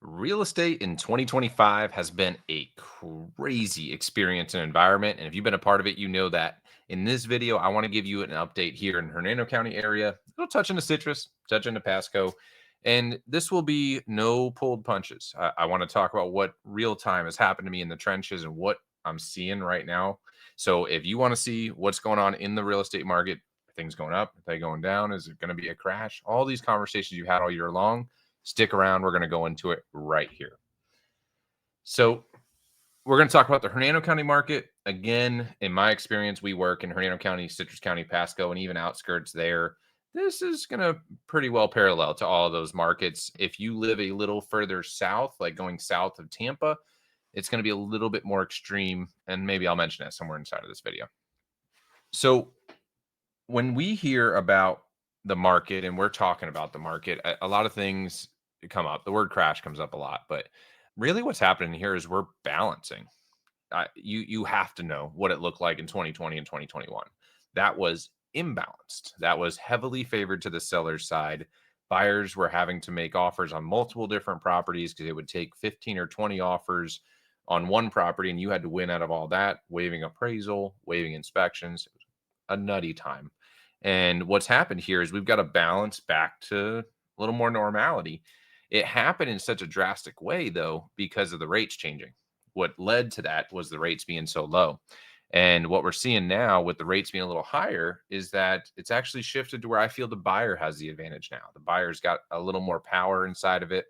Real estate in 2025 has been a crazy experience and environment. And if you've been a part of it, you know that. In this video, I want to give you an update here in Hernando County area. It'll touch into Citrus, touch into Pasco, and this will be no pulled punches. I want to talk about what real time has happened to me in the trenches and what I'm seeing right now. So if you want to see what's going on in the real estate market, are things going up, are they going down? Is it going to be a crash? All these conversations you've had all year long. Stick around. We're going to go into it right here. So, we're going to talk about the Hernando County market. Again, in my experience, we work in Hernando County, Citrus County, Pasco, and even outskirts there. This is going to pretty well parallel to all of those markets. If you live a little further south, like going south of Tampa, it's going to be a little bit more extreme. And maybe I'll mention that somewhere inside of this video. So, when we hear about the market and we're talking about the market, a lot of things come up. The word crash comes up a lot, but really what's happening here is we're balancing. You have to know what it looked like in 2020 and 2021. That was imbalanced. That was heavily favored to the seller's side. Buyers were having to make offers on multiple different properties because it would take 15 or 20 offers on one property, and you had to win out of all that, waiving appraisal, waiving inspections. It was a nutty time. And what's happened here is we've got to balance back to a little more normality. It happened in such a drastic way, though, because of the rates changing. What led to that was the rates being so low. And what we're seeing now with the rates being a little higher is that it's actually shifted to where I feel the buyer has the advantage now. The buyer's got a little more power inside of it,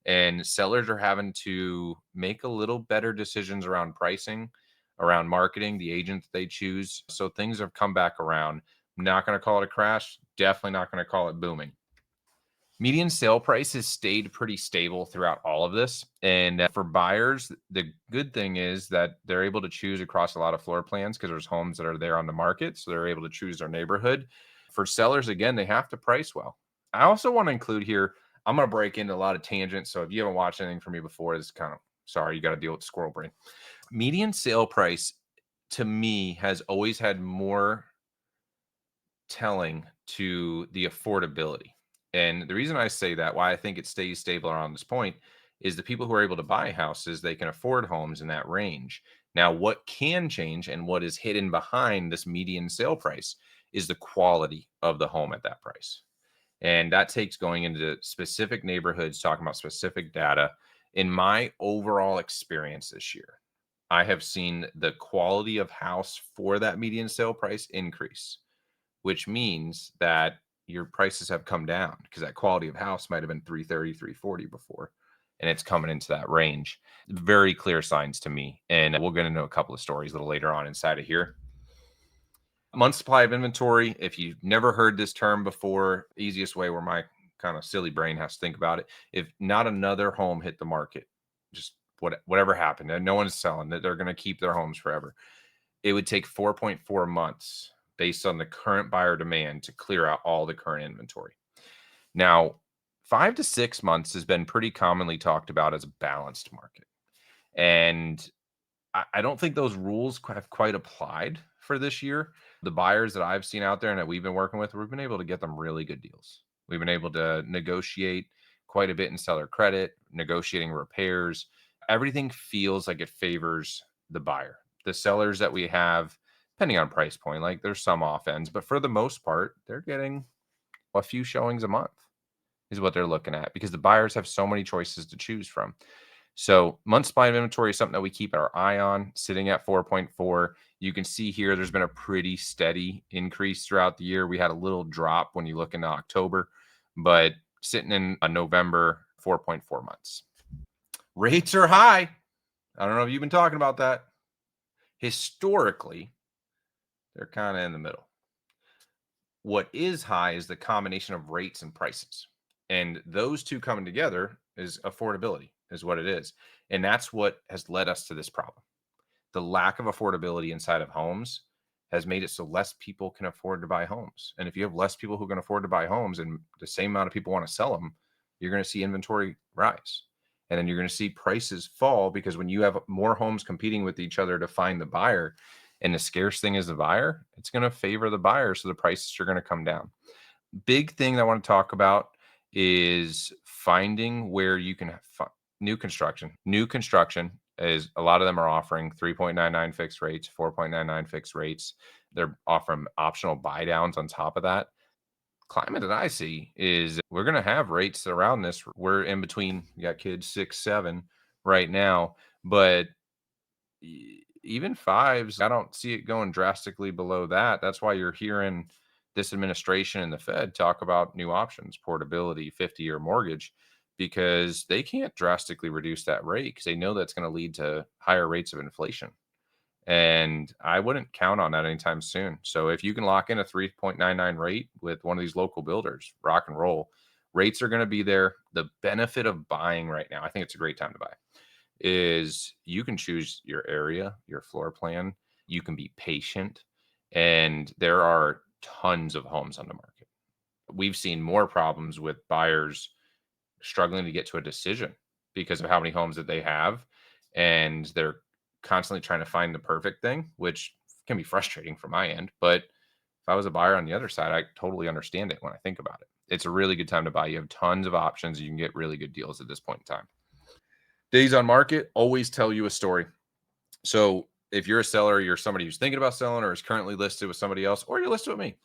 and sellers are having to make a little better decisions around pricing, around marketing, the agent that they choose. So things have come back around. I'm not going to call it a crash, definitely not going to call it booming. Median sale price has stayed pretty stable throughout all of this. And for buyers, the good thing is that they're able to choose across a lot of floor plans because there's homes that are there on the market. So they're able to choose their neighborhood. For sellers, again, they have to price well. I also want to include here, I'm going to break into a lot of tangents. So if you haven't watched anything from me before, this is kind of sorry, you got to deal with squirrel brain. Median sale price to me has always had more telling to the affordability. And the reason I say that, why I think it stays stable around this point, is the people who are able to buy houses, they can afford homes in that range. Now, what can change and what is hidden behind this median sale price is the quality of the home at that price. And that takes going into specific neighborhoods, talking about specific data. In my overall experience this year, I have seen the quality of house for that median sale price increase, which means that your prices have come down because that quality of house might have been 330, 340 before, and it's coming into that range. Very clear signs to me. And we'll get into a couple of stories a little later on inside of here. Month supply of inventory. If you've never heard this term before, easiest way where my kind of silly brain has to think about it, if not another home hit the market, just whatever happened, and no one's selling, that they're going to keep their homes forever, it would take 4.4 months based on the current buyer demand to clear out all the current inventory. Now, 5 to 6 months has been pretty commonly talked about as a balanced market. And I don't think those rules have quite applied for this year. The buyers that I've seen out there and that we've been working with, we've been able to get them really good deals. We've been able to negotiate quite a bit in seller credit, negotiating repairs. Everything feels like it favors the buyer. The sellers that we have, depending on price point, like there's some off ends, but for the most part, they're getting a few showings a month is what they're looking at because the buyers have so many choices to choose from. So month supply of inventory is something that we keep our eye on, sitting at 4.4. You can see here there's been a pretty steady increase throughout the year. We had a little drop when you look into October, but sitting in November, 4.4 months. Rates are high. I don't know if you've been talking about that. Historically, they're kind of in the middle. What is high is the combination of rates and prices. And those two coming together is affordability, is what it is. And that's what has led us to this problem. The lack of affordability inside of homes has made it so less people can afford to buy homes. And if you have less people who can afford to buy homes and the same amount of people want to sell them, you're going to see inventory rise. And then you're going to see prices fall because when you have more homes competing with each other to find the buyer, and the scarce thing is the buyer, it's going to favor the buyer. So the prices are going to come down. Big thing that I want to talk about is finding where you can New construction is a lot of them are offering 3.99 fixed rates, 4.99 fixed rates. They're offering optional buy downs on top of that. Climate that I see is we're going to have rates around this. We're in between, you got kids 6, 7 right now, but even fives, I don't see it going drastically below that. That's why you're hearing this administration and the Fed talk about new options, portability, 50-year mortgage, because they can't drastically reduce that rate because they know that's going to lead to higher rates of inflation. And I wouldn't count on that anytime soon. So if you can lock in a 3.99 rate with one of these local builders, rock and roll, rates are going to be there. The benefit of buying right now, I think it's a great time to buy, is you can choose your area, your floor plan, you can be patient, and there are tons of homes on the market. We've seen more problems with buyers struggling to get to a decision because of how many homes that they have, and they're constantly trying to find the perfect thing, which can be frustrating from my end. But if I was a buyer on the other side, I totally understand it when I think about it. It's a really good time to buy. You have tons of options. You can get really good deals at this point in time. Days on market always tell you a story. So if you're a seller, you're somebody who's thinking about selling or is currently listed with somebody else, or you're listed with me,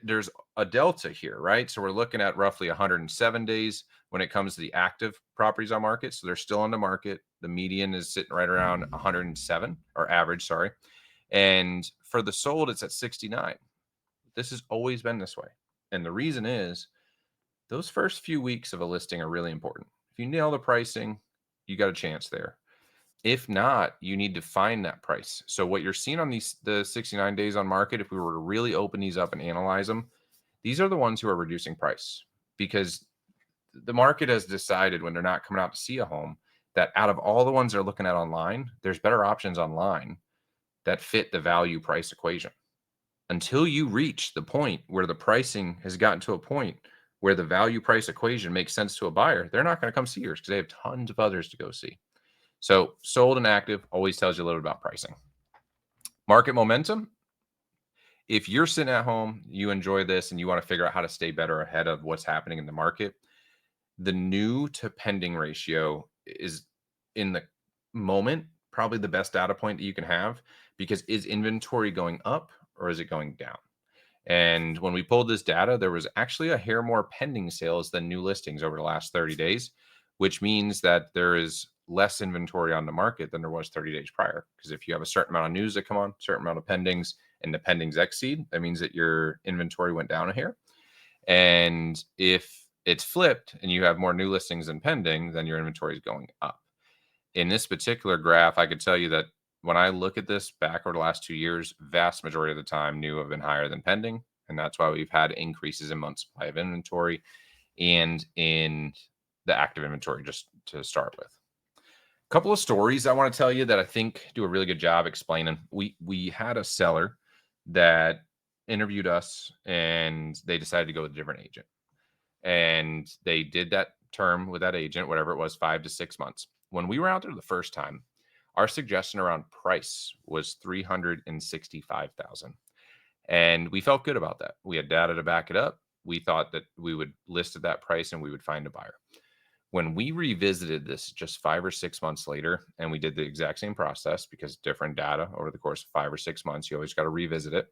there's a delta here, right? So we're looking at roughly 107 days when it comes to the active properties on market. So they're still on the market. The median is sitting right around 107, or average, sorry. And for the sold, it's at 69. This has always been this way. And the reason is those first few weeks of a listing are really important. If you nail the pricing, you got a chance there. If not, you need to find that price. So what you're seeing on the 69 days on market, if we were to really open these up and analyze them, these are the ones who are reducing price because the market has decided when they're not coming out to see a home that out of all the ones they're looking at online, there's better options online that fit the value price equation. Until you reach the point where the pricing has gotten to a point where the value price equation makes sense to a buyer, they're not going to come see yours because they have tons of others to go see. So sold and active always tells you a little bit about pricing. Market momentum. If you're sitting at home, you enjoy this and you want to figure out how to stay better ahead of what's happening in the market, the new to pending ratio is in the moment probably the best data point that you can have because is inventory going up or is it going down? And when we pulled this data, there was actually a hair more pending sales than new listings over the last 30 days, which means that there is less inventory on the market than there was 30 days prior. Because if you have a certain amount of news that come on, certain amount of pendings, and the pendings exceed, that means that your inventory went down a hair. And if it's flipped and you have more new listings than pending, then your inventory is going up. In this particular graph, I could tell you that when I look at this back over the last 2 years, vast majority of the time new have been higher than pending. And that's why we've had increases in month supply of inventory and in the active inventory, just to start with. A couple of stories I want to tell you that I think do a really good job explaining. We had a seller that interviewed us and they decided to go with a different agent. And they did that term with that agent, whatever it was, 5 to 6 months. When we were out there the first time, our suggestion around price was 365,000. And we felt good about that. We had data to back it up. We thought that we would list at that price and we would find a buyer. When we revisited this just 5 or 6 months later, and we did the exact same process because different data over the course of 5 or 6 months, you always got to revisit it.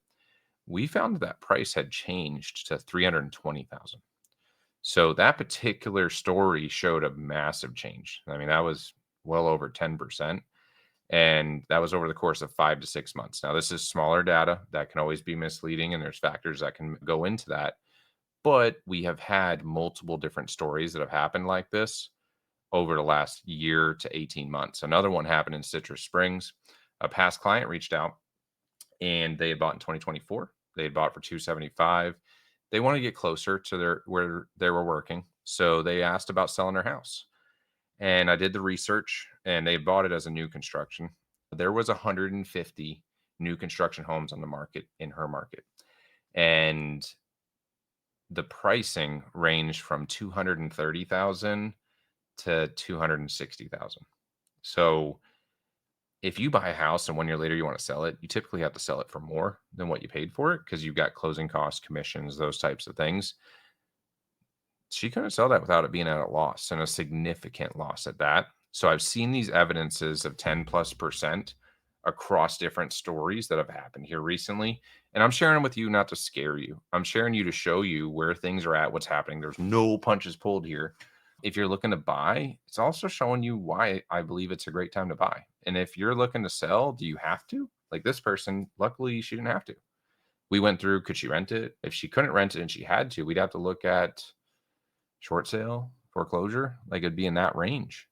We found that price had changed to 320,000. So that particular story showed a massive change. I mean, that was well over 10%. And that was over the course of 5 to 6 months. Now, this is smaller data that can always be misleading, and there's factors that can go into that. But we have had multiple different stories that have happened like this over the last year to 18 months. Another one happened in Citrus Springs. A past client reached out and they had bought in 2024. They had bought for 275. They want to get closer to where they were working. So they asked about selling their house. And I did the research and they bought it as a new construction. There was 150 new construction homes on the market in her market. And the pricing ranged from 230,000 to 260,000. So if you buy a house and 1 year later you want to sell it, you typically have to sell it for more than what you paid for it because you've got closing costs, commissions, those types of things. She couldn't sell that without it being at a loss, and a significant loss at that. So I've seen these evidences of 10+% across different stories that have happened here recently. And I'm sharing them with you not to scare you. I'm sharing you to show you where things are at, what's happening. There's no punches pulled here. If you're looking to buy, it's also showing you why I believe it's a great time to buy. And if you're looking to sell, do you have to? Like this person, luckily, she didn't have to. We went through, could she rent it? If she couldn't rent it and she had to, we'd have to look at short sale, foreclosure, like it'd be in that range.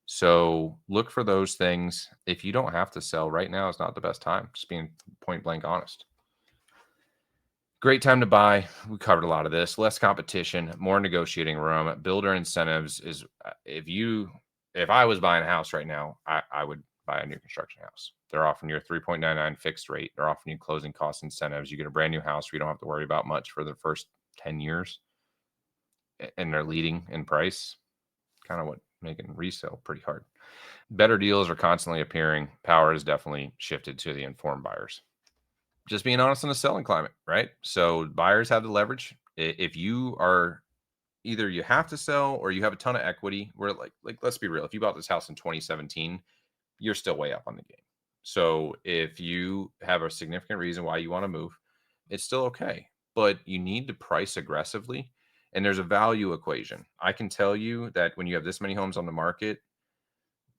So look for those things. If you don't have to sell right now, is not the best time. Just being point blank honest. Great time to buy. We covered a lot of this. Less competition, more negotiating room. Builder incentives is if I was buying a house right now, I would buy a new construction house. They're offering you a 3.99 fixed rate. They're offering you closing cost incentives. You get a brand new house where you don't have to worry about much for the first 10 years. And they're leading in price. Kind of what making resale pretty hard. Better deals are constantly appearing. Power has definitely shifted to the informed buyers. Just being honest in the selling climate, right? So buyers have the leverage. If you are either you have to sell or you have a ton of equity, where like let's be real, if you bought this house in 2017, you're still way up on the game. So if you have a significant reason why you want to move, it's still okay. But you need to price aggressively. And there's a value equation. I can tell you that when you have this many homes on the market,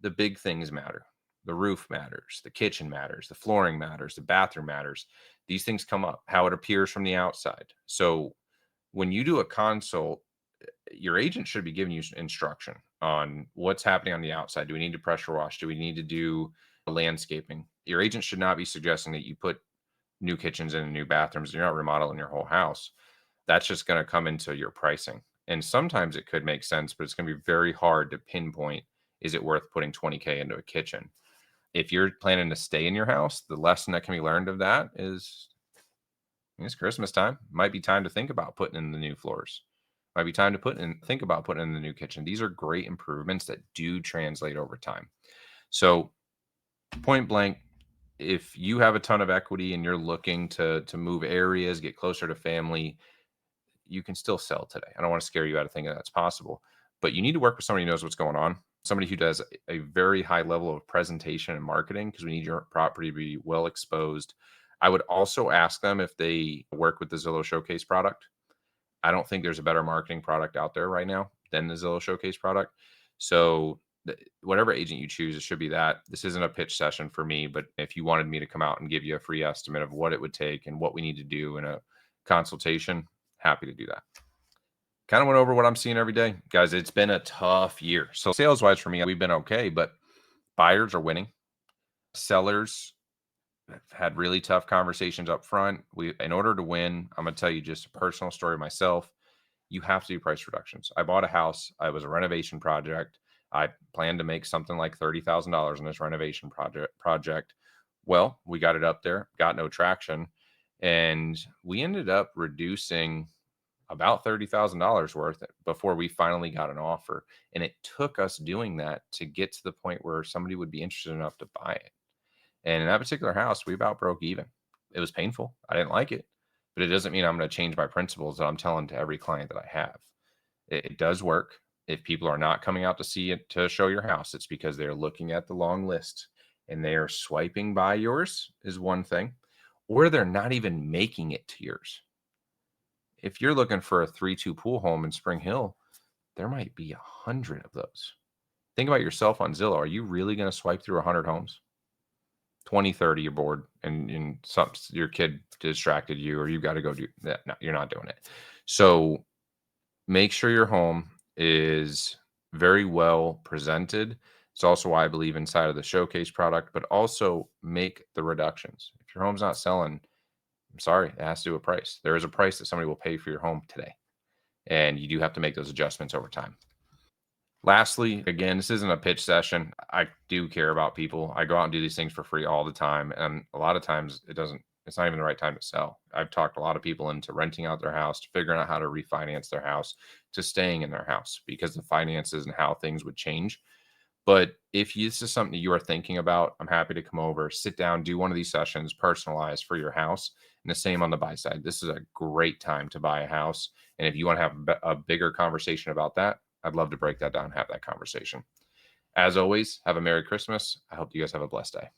the big things matter. The roof matters, the kitchen matters, the flooring matters, the bathroom matters. These things come up, how it appears from the outside. So when you do a consult, your agent should be giving you instruction on what's happening on the outside. Do we need to pressure wash? Do we need to do landscaping? Your agent should not be suggesting that you put new kitchens and new bathrooms. You're not remodeling your whole house. That's just going to come into your pricing. And sometimes it could make sense, but it's going to be very hard to pinpoint, is it worth putting 20K into a kitchen? If you're planning to stay in your house, the lesson that can be learned of that is it's Christmas time. Might be time to think about putting in the new floors. Might be time to think about putting in the new kitchen. These are great improvements that do translate over time. So point blank, if you have a ton of equity and you're looking to move areas, get closer to family, you can still sell today. I don't want to scare you out of thinking that's possible, but you need to work with somebody who knows what's going on, somebody who does a very high level of presentation and marketing, because we need your property to be well exposed. I would also ask them if they work with the Zillow Showcase product. I don't think there's a better marketing product out there right now than the Zillow Showcase product. So whatever agent you choose, it should be that. This isn't a pitch session for me, but if you wanted me to come out and give you a free estimate of what it would take and what we need to do in a consultation, happy to do that. Kind of went over what I'm seeing every day. Guys, it's been a tough year. So sales wise for me, we've been okay, but buyers are winning. Sellers have had really tough conversations up front. In order to win, I'm going to tell you just a personal story myself. You have to do price reductions. I bought a house. I was a renovation project. I planned to make something like $30,000 in this renovation project. Well, we got it up there, got no traction, and we ended up reducing about $30,000 worth before we finally got an offer. And it took us doing that to get to the point where somebody would be interested enough to buy it. And in that particular house, we about broke even. It was painful. I didn't like it, but it doesn't mean I'm going to change my principles that I'm telling to every client that I have. It does work. If people are not coming out to see it to show your house, it's because they're looking at the long list and they are swiping by yours is one thing, or they're not even making it to yours. If you're looking for a 3-2 pool home in Spring Hill, there might be 100 of those. Think about yourself on Zillow. Are you really going to swipe through 100 homes? 20, 30, you're bored and your kid distracted you or you got to go do that. No, you're not doing it. So make sure your home is very well presented. It's also why I believe inside of the showcase product, but also make the reductions. If your home's not selling, I'm sorry, it has to do a price. There is a price that somebody will pay for your home today. And you do have to make those adjustments over time. Lastly, again, this isn't a pitch session. I do care about people. I go out and do these things for free all the time. And a lot of times it's not even the right time to sell. I've talked a lot of people into renting out their house, to figuring out how to refinance their house, to staying in their house because the finances and how things would change. But if this is something that you are thinking about, I'm happy to come over, sit down, do one of these sessions, personalized for your house. And the same on the buy side. This is a great time to buy a house. And if you want to have a bigger conversation about that, I'd love to break that down and have that conversation. As always, have a Merry Christmas. I hope you guys have a blessed day.